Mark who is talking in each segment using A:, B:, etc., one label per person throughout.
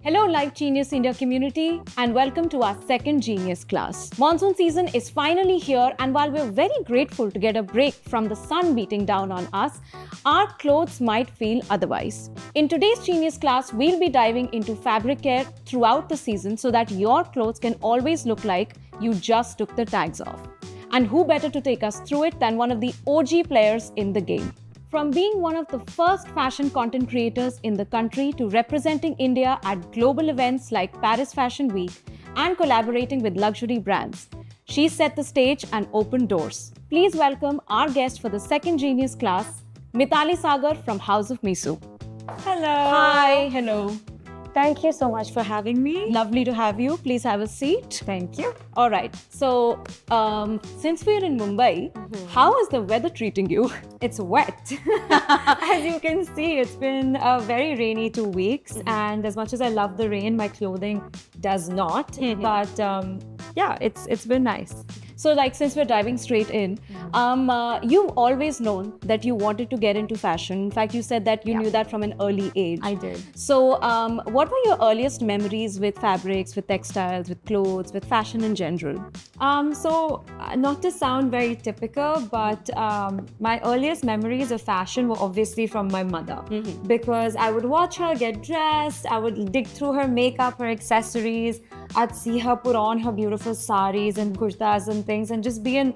A: Hello Life Genius India community and welcome to our second Genius class. Monsoon season is finally here and while we're very grateful to get a break from the sun beating down on us, our clothes might feel otherwise. In today's Genius class, we'll be diving into fabric care throughout the season so that your clothes can always look like you just took the tags off. And who better to take us through it than one of the OG players in the game. From being one of the first fashion content creators in the country to representing India at global events like Paris Fashion Week and collaborating with luxury brands, she set the stage and opened doors. Please welcome our guest for the second Genius class, Mitali Sagar from House of Misu.
B: Hello.
A: Hi. Hello.
B: Thank you so much for having me.
A: Lovely to have you. Please have a seat.
B: Thank you.
A: All right. So, since we're in Mumbai, how is the weather treating you?
B: It's wet. As you can see, it's been a very rainy 2 weeks. And as much as I love the rain, my clothing does not. But yeah, it's been nice.
A: So, since we're diving straight in, you've always known that you wanted to get into fashion. In fact, you said that you knew that from an early age.
B: I did.
A: So, what were your earliest memories with fabrics, with textiles, with clothes, with fashion in general?
B: Not to sound very typical, but my earliest memories of fashion were obviously from my mother. Because I would watch her get dressed, I would dig through her makeup, her accessories, I'd see her put on her beautiful saris and kurtas and things and just be in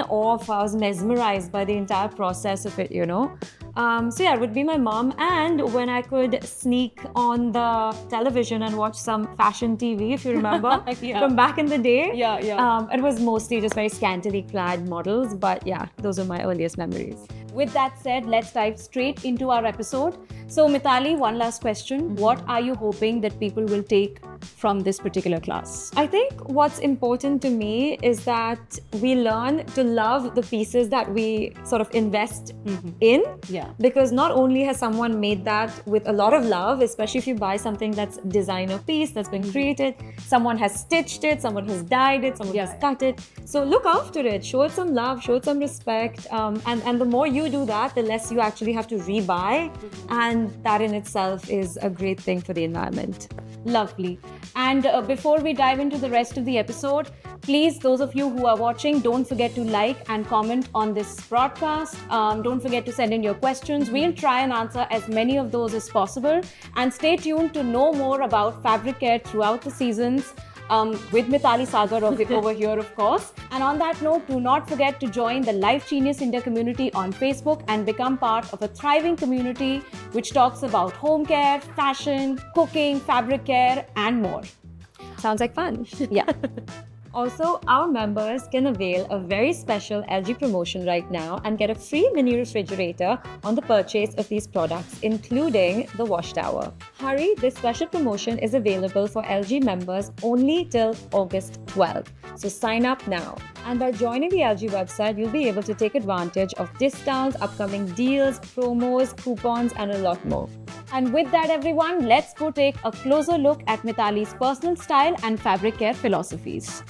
B: awe of her. I was mesmerized by the entire process of it, you know. So yeah, it would be my mom, and when I could sneak on the television and watch some fashion TV, if you remember, from back in the day. It was mostly just very scantily clad models, but yeah, those are my earliest memories.
A: With that said, let's dive straight into our episode. So Mitali, one last question. What are you hoping that people will take from this particular class?
B: I think what's important to me is that we learn to love the pieces that we sort of invest in.
A: Yeah.
B: Because not only has someone made that with a lot of love, especially if you buy something that's designer piece that's been created, someone has stitched it, someone has dyed it, someone has cut it. So look after it, show it some love, show it some respect. And the more you do that, the less you actually have to rebuy. And that in itself is a great thing for the environment.
A: Lovely. And before we dive into the rest of the episode, please, those of you who are watching, don't forget to like and comment on this broadcast. Don't forget to send in your questions. We'll try and answer as many of those as possible. And stay tuned to know more about fabric care throughout the seasons. With Mitali Sagar over here, of course. And on that note, do not forget to join the Life Genius India community on Facebook and become part of a thriving community which talks about home care, fashion, cooking, fabric care, and more.
B: Sounds like fun.
A: Yeah.
B: Also, our members can avail a very special LG promotion right now and get a free mini refrigerator on the purchase of these products, including the wash tower. Hurry, this special promotion is available for LG members only till August 12th. So sign up now. And by joining the LG website, you'll be able to take advantage of discounts, upcoming deals, promos, coupons, and a lot more.
A: And with that, everyone, let's go take a closer look at Mitali's personal style and fabric care philosophies.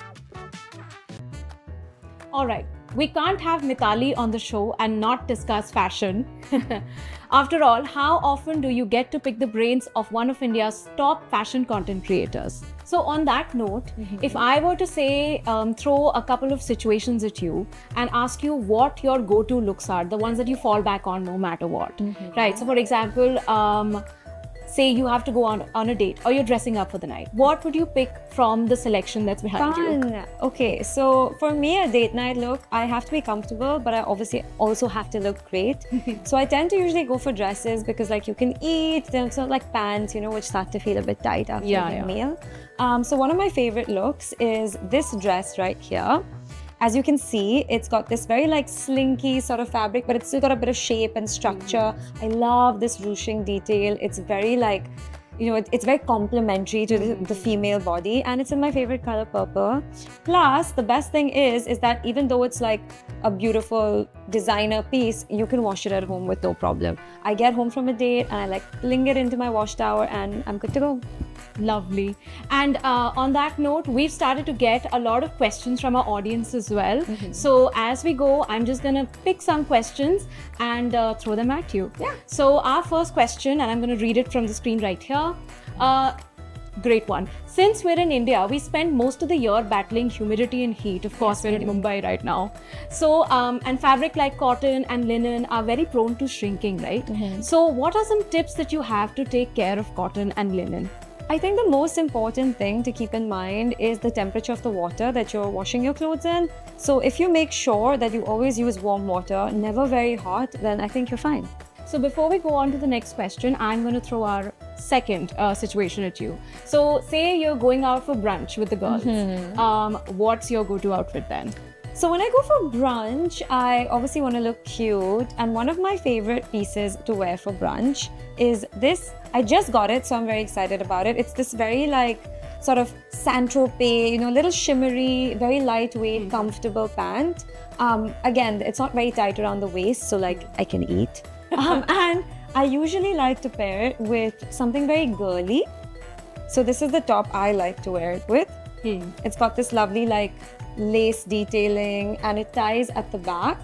A: All right, we can't have Mitali on the show and not discuss fashion. After all, how often do you get to pick the brains of one of India's top fashion content creators? So on that note, if I were to say, throw a couple of situations at you and ask you what your go-to looks are, the ones that you fall back on no matter what, right? So for example, say you have to go on a date or you're dressing up for the night. What would you pick from the selection that's behind you?
B: Okay, so for me, a date night look, I have to be comfortable, but I obviously also have to look great. So I tend to usually go for dresses because you can eat, they're sort of like pants, which start to feel a bit tight after a meal. So one of my favorite looks is this dress right here. As you can see, it's got this very slinky sort of fabric, but it's still got a bit of shape and structure. I love this ruching detail. It's very it's very complementary to the female body, and it's in my favorite color, purple. Plus, the best thing is that even though it's a beautiful designer piece, you can wash it at home with no problem. I get home from a date and I fling it into my wash tower and I'm good to go.
A: Lovely. And on that note, we've started to get a lot of questions from our audience as well. So as we go, I'm just going to pick some questions and throw them at you.
B: Yeah.
A: So our first question, and I'm going to read it from the screen right here. great one. Since we're in India, we spend most of the year battling humidity and heat. Of course, we're in Mumbai right now. So, and fabric like cotton and linen are very prone to shrinking, right? So, what are some tips that you have to take care of cotton and linen?
B: I think the most important thing to keep in mind is the temperature of the water that you're washing your clothes in. So if you make sure that you always use warm water, never very hot, then I think you're fine.
A: So before we go on to the next question, I'm going to throw our second situation at you. So say you're going out for brunch with the girls. What's your go-to outfit then?
B: So when I go for brunch, I obviously want to look cute. And one of my favorite pieces to wear for brunch is this. I just got it, so I'm very excited about it. It's this very like sort of Saint-Tropez, you know, little shimmery, very lightweight, comfortable pant. Again, it's not very tight around the waist, so like I can eat. And I usually like to pair it with something very girly. So this is the top I like to wear it with. It's got this lovely like lace detailing and it ties at the back.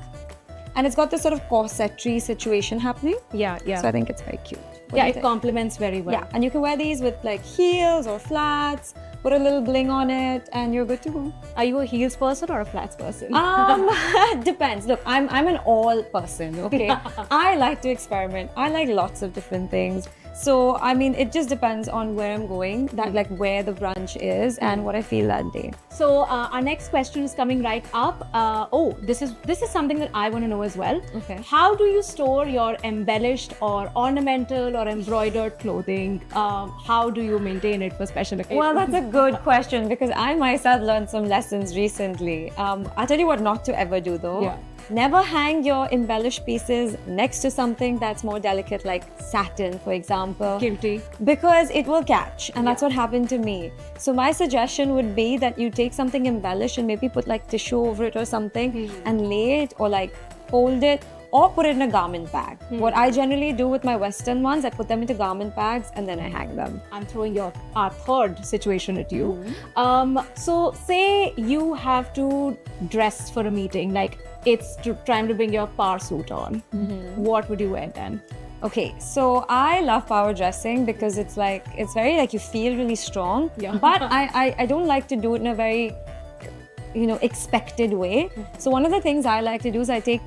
B: And it's got this sort of corsetry situation happening.
A: Yeah.
B: So I think it's very cute.
A: Yeah, it complements very well.
B: Yeah, and you can wear these with like heels or flats, put a little bling on it, and you're good to go.
A: Are you a heels person or a flats person?
B: Depends. Look, I'm an all person, okay? I like to experiment. I like lots of different things. So, I mean, it just depends on where I'm going, that like where the brunch is and what I feel that day.
A: So, our next question is coming right up. This is something that I want to know as well.
B: Okay.
A: How do you store your embellished or ornamental or embroidered clothing? How do you maintain it for special occasions?
B: Well, that's a good question because I myself learned some lessons recently. I'll tell you what not to ever do though.
A: Yeah.
B: Never hang your embellished pieces next to something that's more delicate, like satin, for example.
A: Guilty.
B: Because it will catch, and that's what happened to me. So my suggestion would be that you take something embellished and maybe put like tissue over it or something and lay it or like fold it or put it in a garment bag. What I generally do with my Western ones, I put them into garment bags and then I hang them.
A: I'm throwing our third situation at you. So say you have to dress for a meeting, like it's time to bring your power suit on. What would you wear then?
B: Okay, so I love power dressing because it's very like you feel really strong.
A: Yeah.
B: But I don't like to do it in a very, expected way. So one of the things I like to do is I take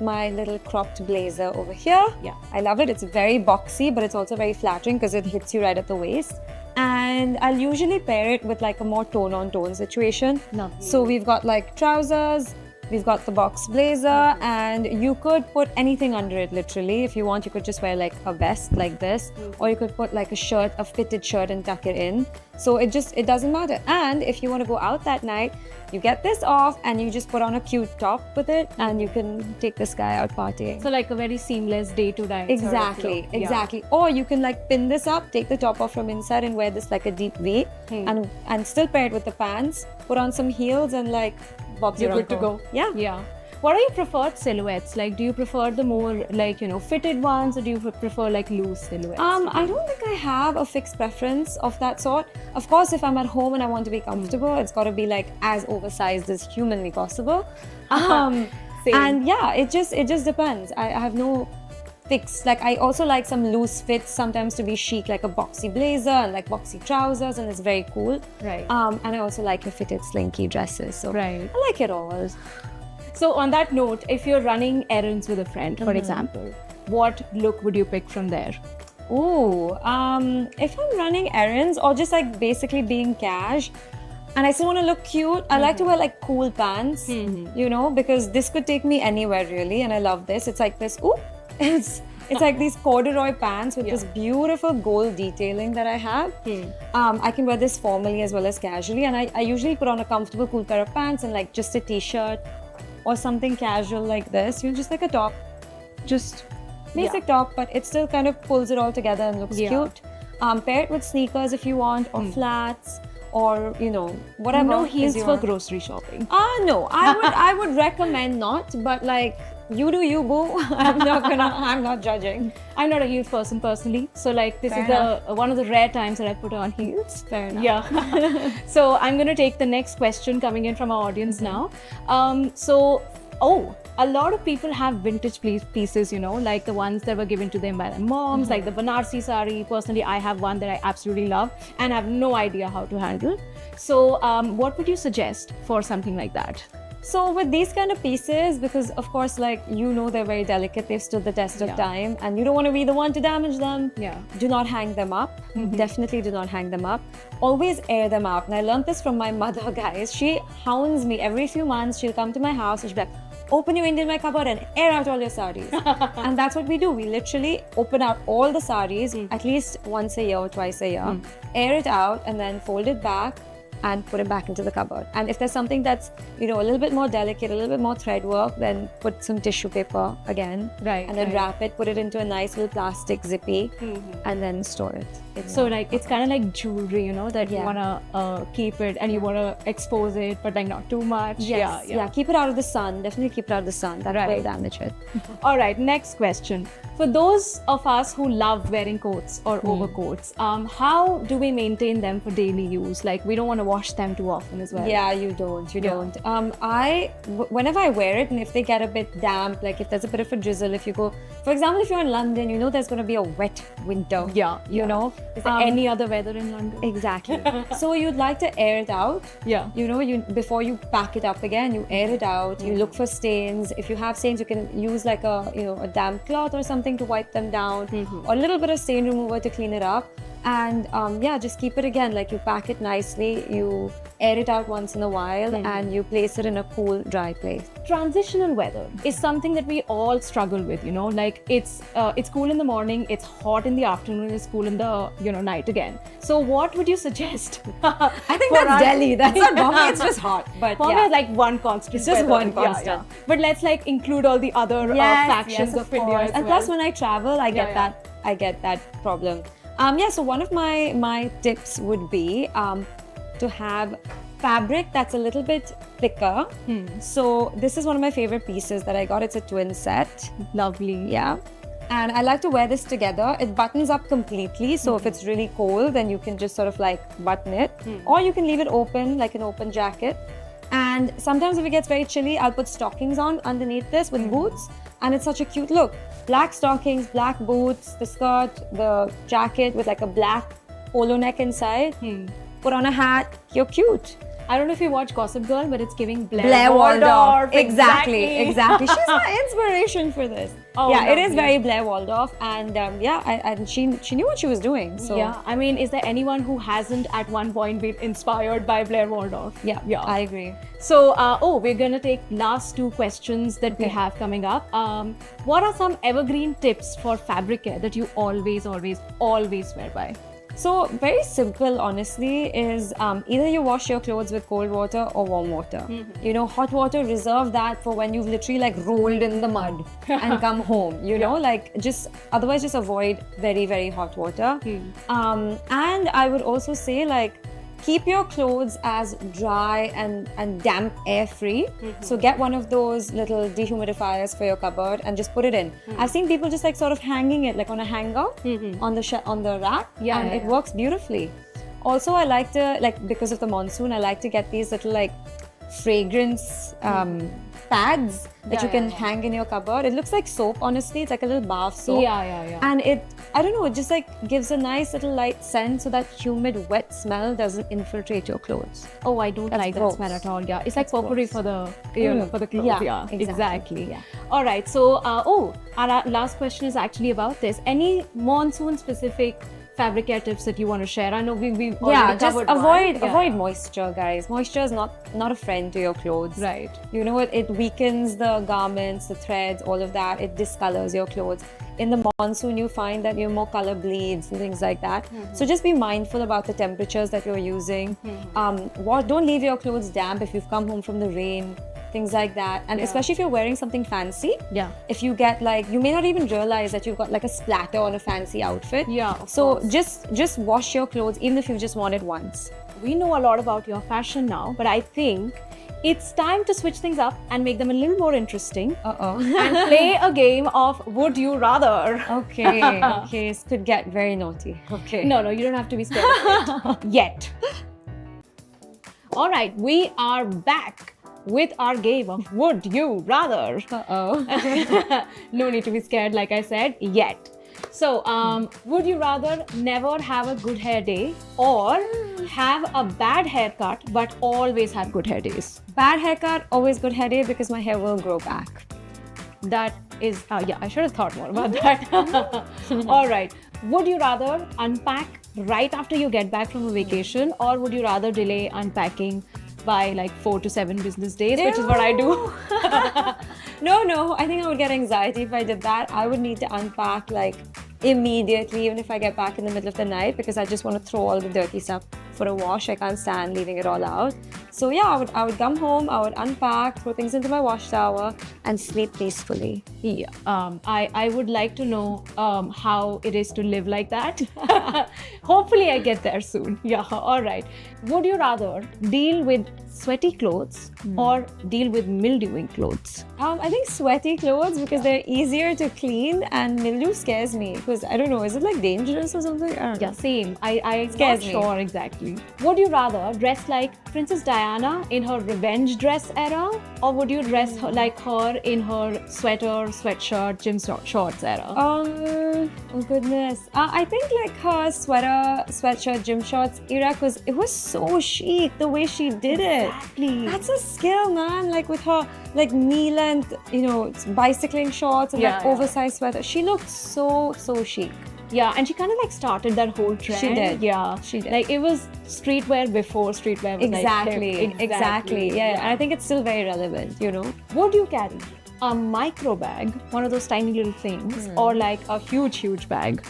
B: my little cropped blazer over here.
A: Yeah.
B: I love it. It's very boxy, but it's also very flattering because it hits you right at the waist. And I'll usually pair it with like a more tone-on-tone situation.
A: Lovely.
B: So we've got like trousers, we've got the box blazer, and you could put anything under it literally. If you want, you could just wear like a vest like this, or you could put like a fitted shirt and tuck it in. So it doesn't matter. And if you want to go out that night, you get this off and you just put on a cute top with it and you can take this guy out partying.
A: So like a very seamless day-to-day.
B: Exactly. Or you can like pin this up, take the top off from inside and wear this like a deep V and still pair it with the pants, put on some heels and like bob's
A: You're
B: your
A: good to
B: uncle.
A: go.
B: Yeah.
A: What are your preferred silhouettes? Like, do you prefer the more like, fitted ones, or do you prefer like loose silhouettes?
B: I don't think I have a fixed preference of that sort. Of course, if I'm at home and I want to be comfortable, it's got to be like as oversized as humanly possible.
A: Same.
B: And yeah, it just depends. I have no fixed. Like I also like some loose fits sometimes to be chic, like a boxy blazer and like boxy trousers, and it's very cool.
A: Right.
B: And I also like your fitted slinky dresses. So
A: Right.
B: I like it all.
A: So on that note, if you're running errands with a friend, for example, what look would you pick from there?
B: Ooh, if I'm running errands or just like basically being cash and I still want to look cute, I like to wear like cool pants, because this could take me anywhere really, and I love this. It's like this, it's like these corduroy pants with this beautiful gold detailing that I have. I can wear this formally as well as casually, and I usually put on a comfortable cool pair of pants and like just a t-shirt or something casual like this, just like a top, just basic top, but it still kind of pulls it all together and looks cute. Pair it with sneakers if you want, or flats, or whatever.
A: No heels for grocery shopping.
B: No, I would recommend not, but like you do you, boo. I'm not judging.
A: I'm not a heels person personally, so like this is one of the rare times that I put on heels.
B: Fair enough.
A: Yeah. So I'm going to take the next question coming in from our audience now. So Oh, a lot of people have vintage pieces, like the ones that were given to them by their moms, like the Banarsi sari. Personally, I have one that I absolutely love and have no idea how to handle. So what would you suggest for something like that?
B: So with these kind of pieces, because of course, like, they're very delicate, they've stood the test of time, and you don't want to be the one to damage them.
A: Yeah.
B: Do not hang them up. Definitely do not hang them up. Always air them out. And I learned this from my mother, guys. She hounds me every few months. She'll come to my house and she'll be like, open your Indian wear cupboard and air out all your saris. And that's what we do. We literally open out all the saris at least once a year or twice a year, air it out, and then fold it back and put it back into the cupboard. And if there's something that's, a little bit more delicate, a little bit more thread work, then put some tissue paper again.
A: Right.
B: And then wrap it, put it into a nice little plastic zippy, and then store it.
A: So like it's kind of like jewelry, that you want to keep it and you want to expose it, but like not too much.
B: Yes. Yeah, keep it out of the sun. Definitely keep it out of the sun. That will damage it.
A: All right, next question. For those of us who love wearing coats or overcoats, how do we maintain them for daily use? Like, we don't want to wash them too often as well.
B: Yeah, you don't. Whenever I wear it, and if they get a bit damp, like if there's a bit of a drizzle, if you go, for example, if you're in London, there's going to be a wet winter.
A: You know. Is there any other weather in London?
B: Exactly. So you'd like to air it out.
A: Yeah.
B: Before you pack it up again, you air it out. You look for stains. If you have stains, you can use like a damp cloth or something to wipe them down, or a little bit of stain remover to clean it up. And just keep it again, like you pack it nicely, you air it out once in a while, and you place it in a cool, dry place.
A: Transitional weather is something that we all struggle with, like it's cool in the morning, it's hot in the afternoon, it's cool in the night again. So what would you suggest?
B: I think that's Delhi. That's not Bombay. It's just hot. But
A: Bombay is like one constant.
B: It's just
A: weather.
B: one constant.
A: Yeah. But let's like include all the other factions of India as
B: and
A: well.
B: plus, when I travel, I get that problem. So one of my tips would be to have fabric that's a little bit thicker. So this is one of my favorite pieces that I got. It's a twin set.
A: Lovely.
B: Yeah. And I like to wear this together. It buttons up completely. So if it's really cold, then you can just sort of like button it. Or you can leave it open, like an open jacket. And sometimes if it gets very chilly, I'll put stockings on underneath this with boots. And it's such a cute look. Black stockings, black boots, the skirt, the jacket with like a black polo neck inside. Put on a hat, you're cute.
A: I don't know if you watch Gossip Girl, but it's giving Blair Waldorf.
B: Exactly. She's my inspiration for this.
A: Oh,
B: yeah, it is very Blair Waldorf, and she knew what she was doing. So
A: yeah, I mean, is there anyone who hasn't at one point been inspired by Blair Waldorf?
B: Yeah, I agree.
A: So, we're gonna take last two questions that we have coming up. What are some evergreen tips for fabric care that you always swear by?
B: So very simple, honestly, is either you wash your clothes with cold water or warm water. Hot water, reserve that for when you've literally like rolled in the mud and come home. Otherwise just avoid very, very hot water. And I would also say, like, keep your clothes as dry and damp air free. So get one of those little dehumidifiers for your cupboard and just put it in. I've seen people just like sort of hanging it like on a hanger on the rack, and it works beautifully. Also, I like to, because of the monsoon, I like to get these little like fragrance pads that you can hang in your cupboard. It looks like soap, honestly. It's like a little bath soap.
A: Yeah.
B: And it just like gives a nice little light scent so that humid, wet smell doesn't infiltrate your clothes.
A: Oh, I don't like that smell at all. Yeah, it's like potpourri for the for the clothes.
B: Yeah,
A: exactly.
B: Yeah.
A: All right. So, our last question is actually about this. Any monsoon specific fabric care tips that you want to share? I know we've already covered
B: just avoid moisture, guys. Moisture is not a friend to your clothes.
A: Right.
B: It weakens the garments, the threads, all of that. It discolors your clothes. In the monsoon, you find that more color bleeds and things like that. So just be mindful about the temperatures that you're using. Don't leave your clothes damp if you've come home from the rain. Things like that, and especially if you're wearing something fancy. Yeah. If you get you may not even realize that you've got like a splatter on a fancy outfit.
A: Yeah.
B: So just wash your clothes, even if you've just worn it once.
A: We know a lot about your fashion now, but I think it's time to switch things up and make them a little more interesting. And play a game of Would You Rather.
B: Okay. This could get very naughty. Okay.
A: No, you don't have to be scared of it yet. All right, we are back. with our game of Would You Rather.
B: Uh-oh.
A: No need to be scared, like I said, yet. So, would you rather never have a good hair day or have a bad haircut but always have good hair days?
B: Bad haircut, always good hair day because my hair will grow back.
A: That is, yeah, I should have thought more about that. All right. Would you rather unpack right after you get back from a vacation, or would you rather delay unpacking by like 4 to 7 business days, which is what I do?
B: No, I think I would get anxiety if I did that. I would need to unpack like immediately, even if I get back in the middle of the night, because I just want to throw all the dirty stuff for a wash. I can't stand leaving it all out. So yeah, I would come home, I would unpack, throw things into my wash tower, and sleep peacefully.
A: Yeah, I would like to know how it is to live like that. Hopefully, I get there soon. Yeah, all right. Would you rather deal with sweaty clothes or deal with mildewing clothes?
B: I think sweaty clothes because they're easier to clean, and mildew scares me because I don't know, is it like dangerous or something? I don't know.
A: Yeah, same. I'm not
B: Scares me.
A: sure exactly. Would you rather dress like Princess Diana in her revenge dress era, or would you dress like her in her sweater, sweatshirt, gym shorts era?
B: Oh goodness. I think like her sweater, sweatshirt, gym shorts era, because it was so chic the way she did it.
A: Exactly.
B: That's a skill, man. Like with her like knee-length, bicycling shorts and like
A: Yeah.
B: oversized sweater. She looked so chic.
A: Yeah, and she kind of like started that whole trend.
B: She did.
A: Yeah,
B: She did.
A: Like it was streetwear before streetwear was
B: Exactly.
A: like hip.
B: Exactly. Yeah. And I think it's still very relevant.
A: Would you carry a micro bag, one of those tiny little things, or like a huge bag?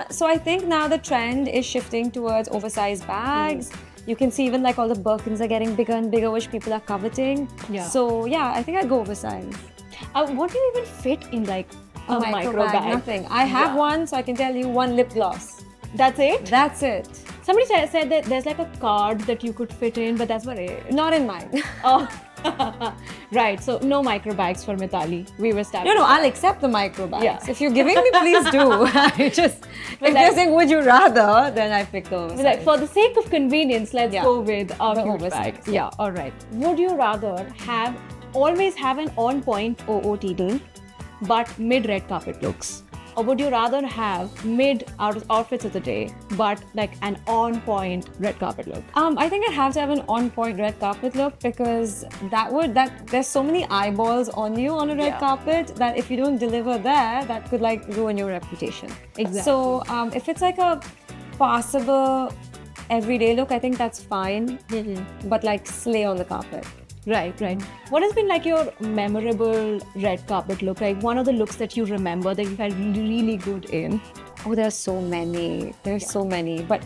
B: So I think now the trend is shifting towards oversized bags. You can see even like all the Birkins are getting bigger and bigger, which people are coveting.
A: Yeah.
B: So yeah, I think I'd go oversized.
A: What do you even fit in like a micro bag?
B: Nothing. I have one, so I can tell you, one lip gloss.
A: That's it?
B: That's it.
A: Somebody said that there's like a card that you could fit in, but that's about it.
B: Not in mine.
A: Oh, right. So no micro bags for Mitali. We were starting.
B: No, I'll accept the micro bags.
A: Yeah.
B: If you're giving me, please do. If
A: like-
B: you're saying would you rather, then I pick the oversized.
A: Like, for the sake of convenience, let's
B: Yeah.
A: go with a
B: The
A: huge
B: oversized,
A: bag. Yeah, all right. Would you rather always have an on-point OOTD, but mid-red carpet looks? Or would you rather have mid outfits of the day, but like an on-point red carpet look?
B: I think I'd have to have an on-point red carpet look, because there's so many eyeballs on you on a red
A: Yeah.
B: carpet that if you don't deliver there, that could like ruin your reputation.
A: Exactly.
B: So if it's like a passable everyday look, I think that's fine. But like slay on the carpet.
A: Right. What has been like your memorable red carpet look? Like one of the looks that you remember that you felt really good in?
B: Oh, there's so many. So many. But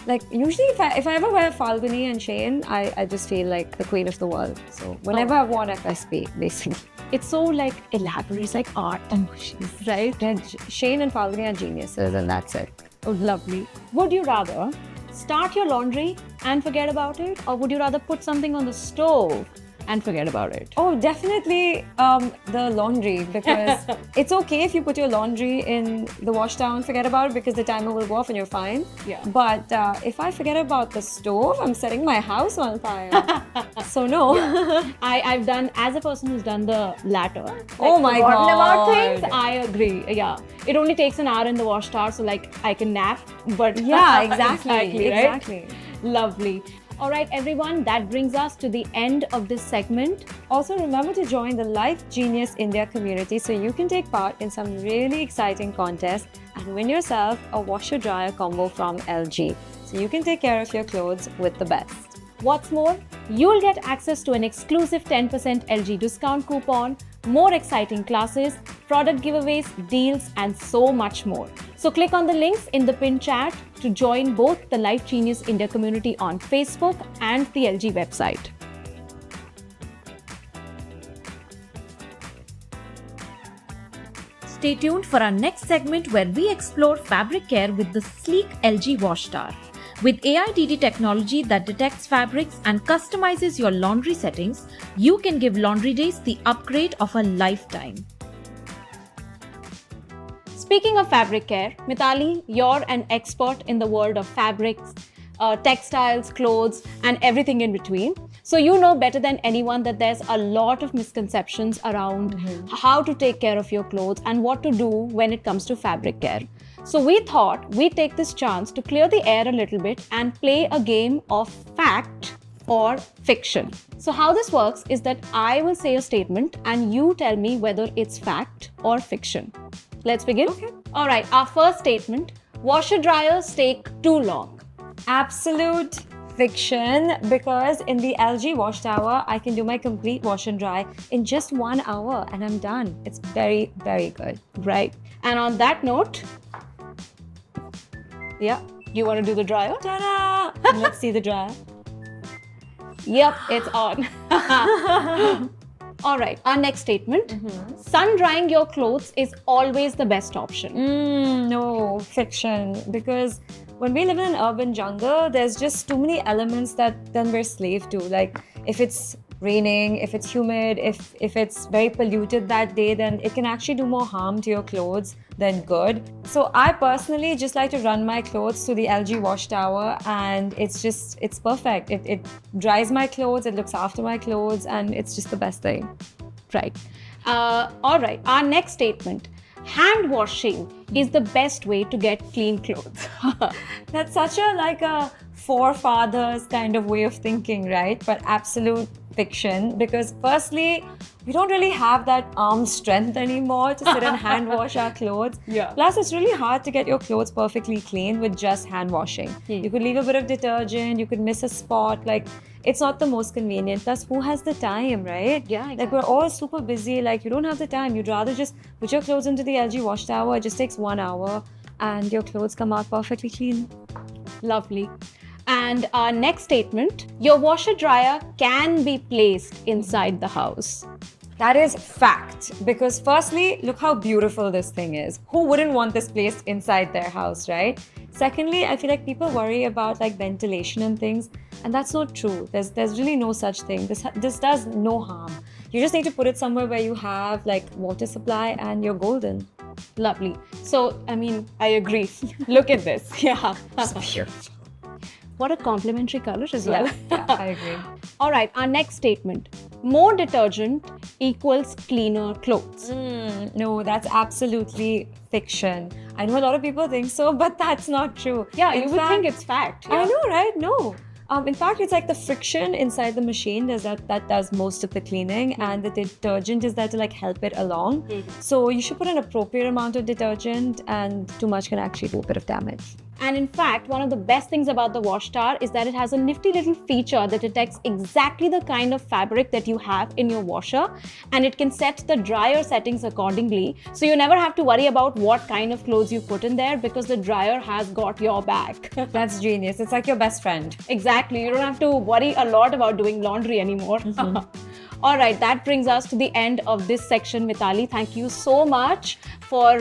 B: like usually if I ever wear Falguni and Shane, I just feel like the queen of the world. So whenever I've worn FSP, basically.
A: It's so like elaborate. It's like art. Right?
B: Shane and Falguni are geniuses, and that's it.
A: Oh, lovely. Would you rather start your laundry and forget about it, or would you rather put something on the stove and forget about it?
B: Oh, definitely the laundry, because it's okay if you put your laundry in the wash tower and forget about it, because the timer will go off and you're fine.
A: Yeah.
B: But if I forget about the stove, I'm setting my house on fire. So no.
A: I've done, as a person who's done the latter. Like,
B: Oh my
A: forgotten about
B: God.
A: things, I agree. Yeah. It only takes an hour in the wash tower, so like I can nap, but
B: Yeah, exactly.
A: right?
B: Exactly.
A: Lovely. All right, everyone, that brings us to the end of this segment.
B: Also, remember to join the Life Genius India community so you can take part in some really exciting contests and win yourself a washer-dryer combo from LG, so you can take care of your clothes with the best.
A: What's more, you'll get access to an exclusive 10% LG discount coupon, more exciting classes, product giveaways, deals, and so much more. So click on the links in the pinned chat to join both the Life Genius India community on Facebook and the LG website. Stay tuned for our next segment where we explore fabric care with the sleek LG Wash Star. With AIDD technology that detects fabrics and customizes your laundry settings, you can give laundry days the upgrade of a lifetime. Speaking of fabric care, Mitali, you're an expert in the world of fabrics, textiles, clothes, and everything in between. So you know better than anyone that there's a lot of misconceptions around how to take care of your clothes and what to do when it comes to fabric care. So we thought we'd take this chance to clear the air a little bit and play a game of fact or fiction. So how this works is that I will say a statement and you tell me whether it's fact or fiction. Let's begin.
B: Okay.
A: All right, our first statement: washer dryers take too long.
B: Absolute fiction, because in the LG wash tower, I can do my complete wash and dry in just 1 hour and I'm done. It's very, very good.
A: Right. And on that note, yeah, you want to do the dryer?
B: Ta-da! Let's see the dryer.
A: Yep, it's on. All right, our next statement: sun drying your clothes is always the best option.
B: No, fiction. Because when we live in an urban jungle, there's just too many elements that then we're slave to. Like if it's raining, if it's humid, if it's very polluted that day, then it can actually do more harm to your clothes than good. So I personally just like to run my clothes to the LG wash tower, and it's perfect. It dries my clothes, it looks after my clothes, and it's just the best thing.
A: Right. All right, our next statement: hand washing is the best way to get clean clothes.
B: That's such a forefathers kind of way of thinking, right? But absolute fiction, because firstly, we don't really have that arm strength anymore to sit and hand wash our clothes.
A: Yeah.
B: Plus, it's really hard to get your clothes perfectly clean with just hand washing. You could leave a bit of detergent, you could miss a spot, it's not the most convenient. Plus, who has the time, right?
A: Yeah, exactly.
B: We're all super busy, you don't have the time. You'd rather just put your clothes into the LG wash tower. It just takes 1 hour and your clothes come out perfectly clean.
A: Lovely. And our next statement: your washer dryer can be placed inside the house.
B: That is fact, because firstly, look how beautiful this thing is. Who wouldn't want this placed inside their house, right? Secondly, I feel like people worry about ventilation and things, and that's not true. There's really no such thing. This does no harm. You just need to put it somewhere where you have water supply and you're golden.
A: Lovely. So, I agree. Look at this. Yeah.
B: It's beautiful.
A: What a complimentary color as well.
B: Yeah, I agree.
A: All right, our next statement: more detergent equals cleaner clothes.
B: No, that's absolutely fiction. I know a lot of people think so, but that's not true.
A: Yeah,
B: In
A: you would
B: fact-
A: think it's fact.
B: I know, right? No. In fact, it's the friction inside the machine that does most of the cleaning, and the detergent is there to help it along. So you should put an appropriate amount of detergent, and too much can actually do a bit of damage.
A: And in fact, one of the best things about the wash tower is that it has a nifty little feature that detects exactly the kind of fabric that you have in your washer, and it can set the dryer settings accordingly. So you never have to worry about what kind of clothes you put in there, because the dryer has got your back.
B: That's genius. It's like your best friend.
A: Exactly. You don't have to worry a lot about doing laundry anymore. All right, that brings us to the end of this section, Mitali. Thank you so much for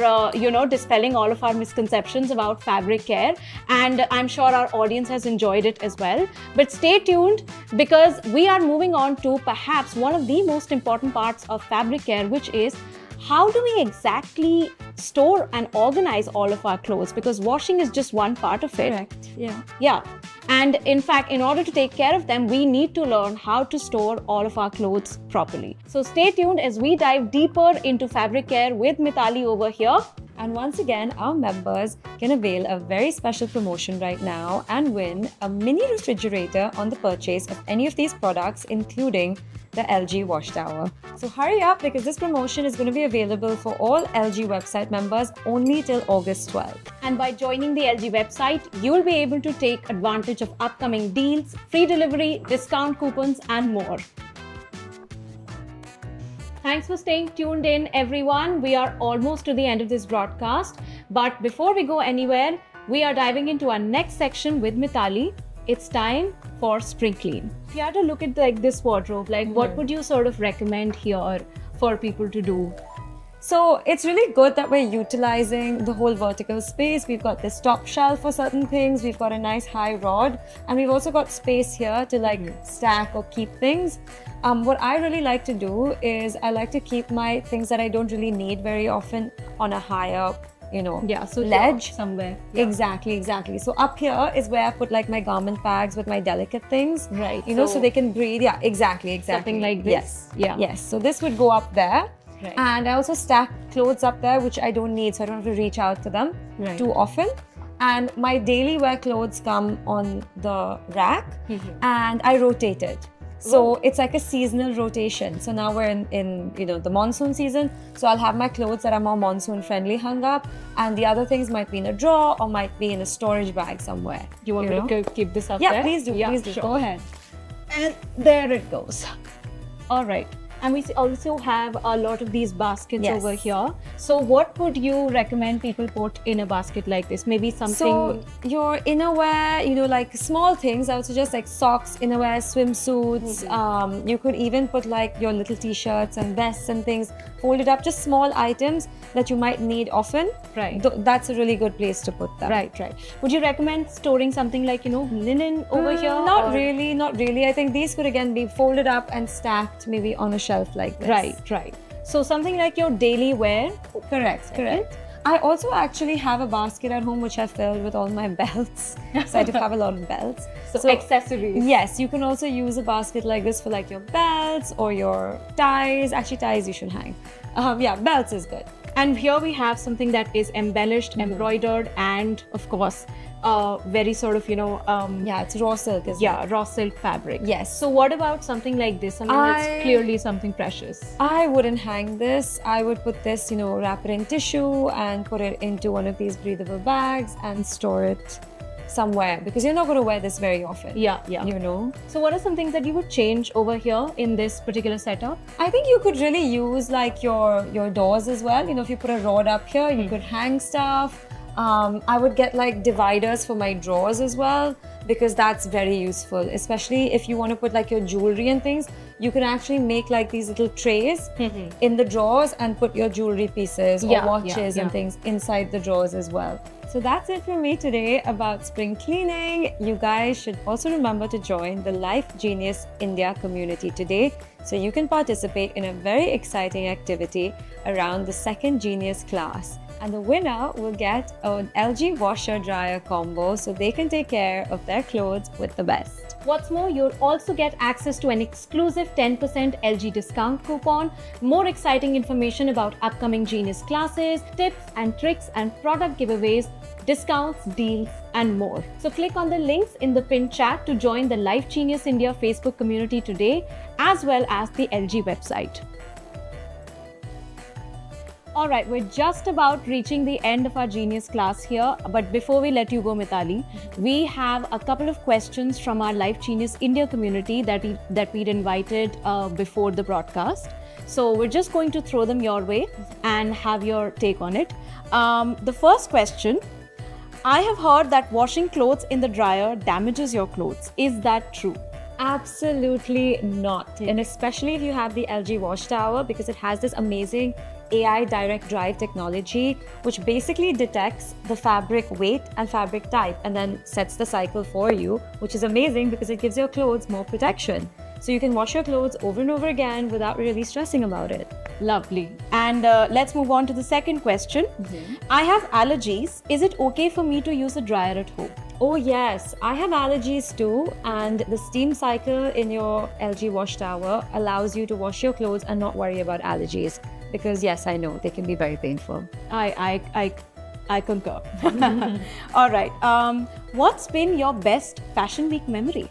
A: dispelling all of our misconceptions about fabric care, and I'm sure our audience has enjoyed it as well. But stay tuned, because we are moving on to perhaps one of the most important parts of fabric care, which is how do we exactly store and organize all of our clothes, because washing is just one part of it.
B: Correct. Yeah.
A: Yeah. And in fact, in order to take care of them, we need to learn how to store all of our clothes properly. So stay tuned as we dive deeper into fabric care with Mitali over here.
B: And once again, our members can avail a very special promotion right now and win a mini refrigerator on the purchase of any of these products, including the LG wash tower. So hurry up, because this promotion is going to be available for all LG website members only till August 12th.
A: And by joining the LG website, you'll be able to take advantage of upcoming deals, free delivery, discount coupons, and more. Thanks for staying tuned in, everyone. We are almost to the end of this broadcast. But before we go anywhere, we are diving into our next section with Mitali. It's time for spring clean. If you had to look at this wardrobe, what would you sort of recommend here for people to do?
B: So it's really good that we're utilizing the whole vertical space. We've got this top shelf for certain things. We've got a nice high rod, and we've also got space here to stack or keep things. What I really like to do is I like to keep my things that I don't really need very often on a higher
A: So
B: ledge
A: somewhere.
B: Exactly. So up here is where I put like my garment bags with my delicate things.
A: Right.
B: So they can breathe. Yeah, exactly.
A: Something like this.
B: Yes. So this would go up there.
A: Right.
B: And I also stack clothes up there, which I don't need, so I don't have to reach out to them too often. And my daily wear clothes come on the rack and I rotate it. So it's like a seasonal rotation. So now we're in the monsoon season. So I'll have my clothes that are more monsoon friendly hung up, and the other things might be in a drawer or might be in a storage bag somewhere.
A: You want me to keep this up
B: there?
A: there?
B: Please do.
A: Sure.
B: Go ahead.
A: And there it goes. All right. And we also have a lot of these baskets over here. So what would you recommend people put in a basket like this? Maybe something...
B: So your innerwear, like small things, I would suggest like socks, innerwear, swimsuits. You could even put like your little t-shirts and vests and things folded up, just small items that you might need often.
A: Right.
B: That's a really good place to put them.
A: Right. Would you recommend storing something like, linen over here?
B: Not really. I think these could again be folded up and stacked maybe on a shelf like this.
A: Right. So something like your daily wear.
B: Correct. I also actually have a basket at home which I filled with all my belts. So I do have a lot of belts.
A: So accessories.
B: Yes, you can also use a basket like this for like your belts or your ties. Actually, ties you should hang. Belts is good.
A: And here we have something that is embellished, embroidered, and of course, very sort of,
B: it's raw silk, isn't it?
A: Raw silk fabric.
B: Yes.
A: So what about something like this? I mean, it's clearly something precious.
B: I wouldn't hang this. I would put this, wrap it in tissue and put it into one of these breathable bags and store it somewhere, because you're not going to wear this very often.
A: Yeah. So what are some things that you would change over here in this particular setup?
B: I think you could really use like your doors as well. If you put a rod up here, you could hang stuff. I would get like dividers for my drawers as well, because that's very useful, especially if you want to put like your jewelry and things. You can actually make like these little trays in the drawers and put your jewelry pieces or watches and things inside the drawers as well. So that's it for me today about spring cleaning. You guys should also remember to join the Life Genius India community today, so you can participate in a very exciting activity around the second Genius class. And the winner will get an LG washer dryer combo, so they can take care of their clothes with the best.
A: What's more, you'll also get access to an exclusive 10% LG discount coupon, more exciting information about upcoming Genius classes, tips and tricks and product giveaways, discounts, deals, and more. So click on the links in the pinned chat to join the Life Genius India Facebook community today, as well as the LG website. All right, we're just about reaching the end of our Genius class here. But before we let you go, Mitali, we have a couple of questions from our Life Genius India community that we'd invited before the broadcast. So we're just going to throw them your way and have your take on it. The first question, I have heard that washing clothes in the dryer damages your clothes. Is that true?
B: Absolutely not. And especially if you have the LG wash tower, because it has this amazing AI direct drive technology, which basically detects the fabric weight and fabric type and then sets the cycle for you, which is amazing because it gives your clothes more protection. So you can wash your clothes over and over again without really stressing about it.
A: Lovely. And let's move on to the second question. I have allergies. Is it okay for me to use a dryer at home?
B: Oh yes, I have allergies too, and the steam cycle in your LG wash tower allows you to wash your clothes and not worry about allergies. Because yes, I know, they can be very painful.
A: I concur. All right. What's been your best Fashion Week memory?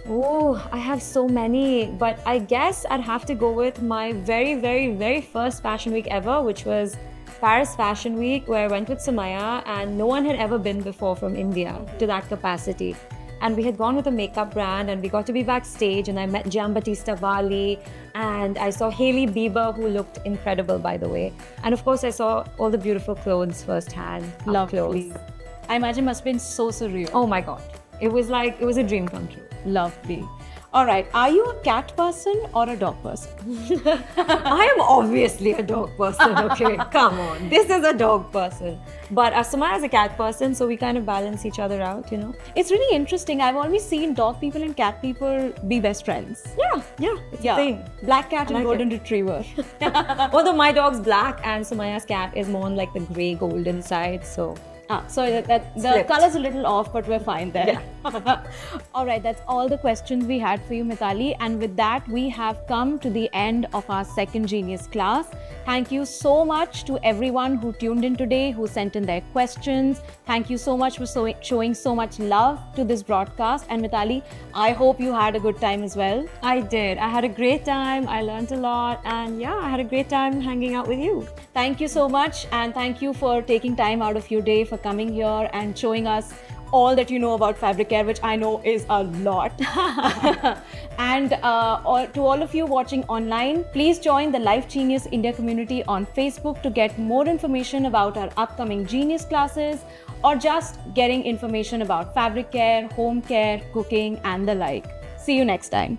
B: Oh, I have so many, but I guess I'd have to go with my very, very, very first Fashion Week ever, which was Paris Fashion Week, where I went with Samaya, and no one had ever been before from India to that capacity. And we had gone with a makeup brand, and we got to be backstage, and I met Giambattista Valli, and I saw Hailey Bieber, who looked incredible, by the way. And of course, I saw all the beautiful clothes firsthand.
A: Lovely. I imagine it must have been so surreal.
B: Oh my God. It was a dream come true.
A: Lovely. All right, are you a cat person or a dog person?
B: I am obviously a dog person, okay? Come on. This is a dog person. But Asuma is a cat person, so we kind of balance each other out, you know?
A: It's really interesting. I've always seen dog people and cat people be best friends.
B: Yeah, it's a thing.
A: Black cat and
B: like
A: golden retriever.
B: Although my dog's black and Sumaya's cat is more on like the grey golden side, so...
A: So that the
B: Flipped.
A: color's a little off, but we're fine there. All right, that's all the questions we had for you, Mitali. And with that, we have come to the end of our second Genius class. Thank you so much to everyone who tuned in today, who sent in their questions. Thank you so much for showing so much love to this broadcast. And Mitali, I hope you had a good time as well.
B: I did. I had a great time. I learned a lot. And yeah, I had a great time hanging out with you.
A: Thank you so much. And thank you for taking time out of your day for coming here and showing us all that you know about fabric care, which I know is a lot. And to all of you watching online, please join the Life Genius India community on Facebook to get more information about our upcoming Genius classes, or just getting information about fabric care, home care, cooking, and the like. See you next time.